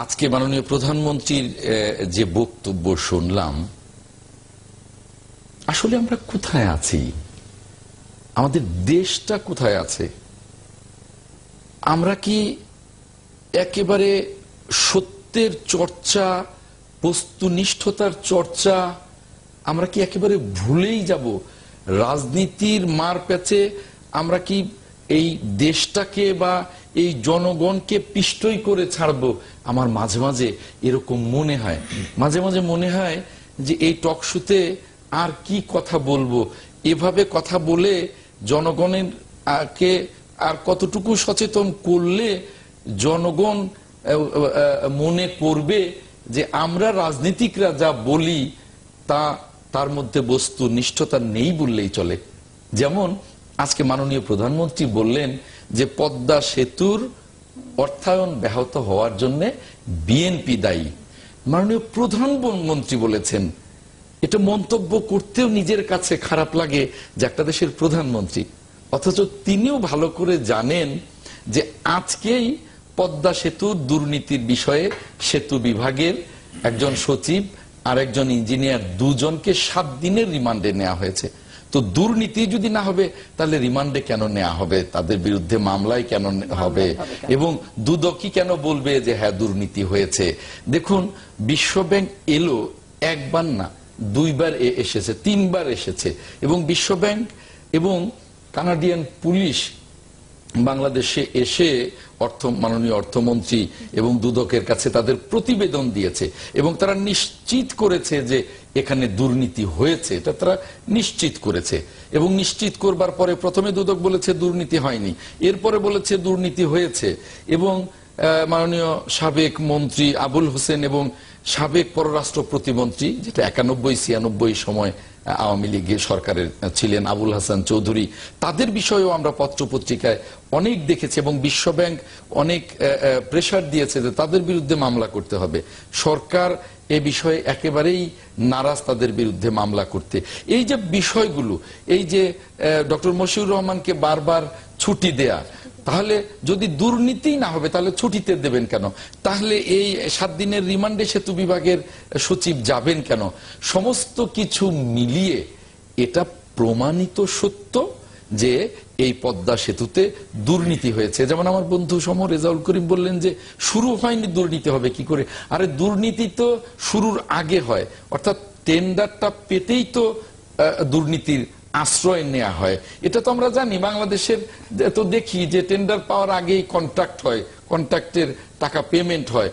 আজকে মাননীয় প্রধানমন্ত্রীর যে বক্তব্য শুনলাম, আসলে আমরা কোথায় আছি? আমাদের দেশটা কোথায় আছে? আমরা কি একেবারে সত্যের চর্চা, বস্তুনিষ্ঠতার চর্চা আমরা কি একেবারে ভুলেই যাব? রাজনীতির মার প্যাচে আমরা কি এই দেশটাকে বা এই জনগণকে পিষ্টই করে ছাড়বো? আমার মাঝে মাঝে এরকম মনে হয়। মাঝে মাঝে মনে হয় যে এই টকশোতে আর কি কথা বলবো, এভাবে কথা বলে জনগণের কে আর কতটুকু সচেতন করলে জনগণ মনে করবে যে আমরা রাজনীতিকরা যা বলি তার মধ্যে বস্তু নিষ্ঠতা নেই বললেই চলে। যেমন আজকে মাননীয় প্রধানমন্ত্রী বললেন যে পদ্মা সেতুর অর্থায়ন ব্যাহত হওয়ার জন্য বিএনপি দায়ী। মাননীয় প্রধানমন্ত্রী বলেছেন, এটা মন্তব্য করতেও নিজের কাছে খারাপ লাগে যে একটা দেশের প্রধানমন্ত্রী, অথচ তিনিও ভালো করে জানেন যে আজকেই পদ্মা সেতুর দুর্নীতির বিষয়ে সেতু বিভাগের একজন সচিব আর একজন ইঞ্জিনিয়ার দুজনকে 7 দিনের রিমান্ডে নেওয়া হয়েছে। তো দুর্নীতি যদি না হবে তাহলে রিমান্ডে কেন নেওয়া হবে? তাদের বিরুদ্ধে মামলায় কেন হবে? এবং দুদকই কেন বলবে যে হ্যাঁ দুর্নীতি হয়েছে? দেখুন, বিশ্বব্যাংক এলো একবার না, 2 বার এসেছে, 3 বার এসেছে, এবং বিশ্বব্যাংক এবং কানাডিয়ান পুলিশ বাংলাদেশে এসে মাননীয় অর্থমন্ত্রী এবং দুদকের কাছে তাদের প্রতিবেদন দিয়েছে এবং তারা নিশ্চিত করেছে যে এখানে দুর্নীতি হয়েছে। এটা তারা নিশ্চিত করেছে এবং নিশ্চিত করবার পরে প্রথমে দুদক বলেছে দুর্নীতি হয়নি, এরপরে বলেছে দুর্নীতি হয়েছে। এবং মাননীয় সাবেক মন্ত্রী আবুল হোসেন এবং সাবেক পররাষ্ট্র প্রতিমন্ত্রী, যেটা 91-96 সময় আওয়ামী লীগের সরকারের ছিলেন, আবুল হাসান চৌধুরী, তাদের বিষয়েও আমরা পত্রপত্রিকায় অনেক দেখেছি এবং বিশ্বব্যাংক অনেক প্রেসার দিয়েছে যে তাদের বিরুদ্ধে মামলা করতে হবে। সরকার এ বিষয়ে একেবারেই নারাজ তাদের বিরুদ্ধে মামলা করতে। এই যে বিষয়গুলো, এই যে ডক্টর মশিউর রহমানকে বারবার ছুটি দেয়া, তাহলে যদি দুর্নীতি না হবে তাহলে ছুটিতে দেবেন কেন? তাহলে এই 7 দিনের রিমান্ডে সেতু বিভাগের সচিব যাবেন কেন? সমস্ত কিছু মিলিয়ে এটা প্রমাণিত সত্য যে এই পদ্মা সেতুতে দুর্নীতি হয়েছে। যেমন আমার বন্ধু সম রেজাউল করিম বললেন যে শুরু হয়নি, দুর্নীতি হবে কি করে? আরে দুর্নীতি তো শুরুর আগে হয়, অর্থাৎ টেন্ডারটা পেতেই তো দুর্নীতির আশ্রয় নেওয়া হয়। এটা তো আমরা জানি, বাংলাদেশের তো দেখি যে টেন্ডার পাওয়ার আগেই কন্ট্রাক্ট হয়, কন্ট্রাক্টের টাকা পেমেন্ট হয়।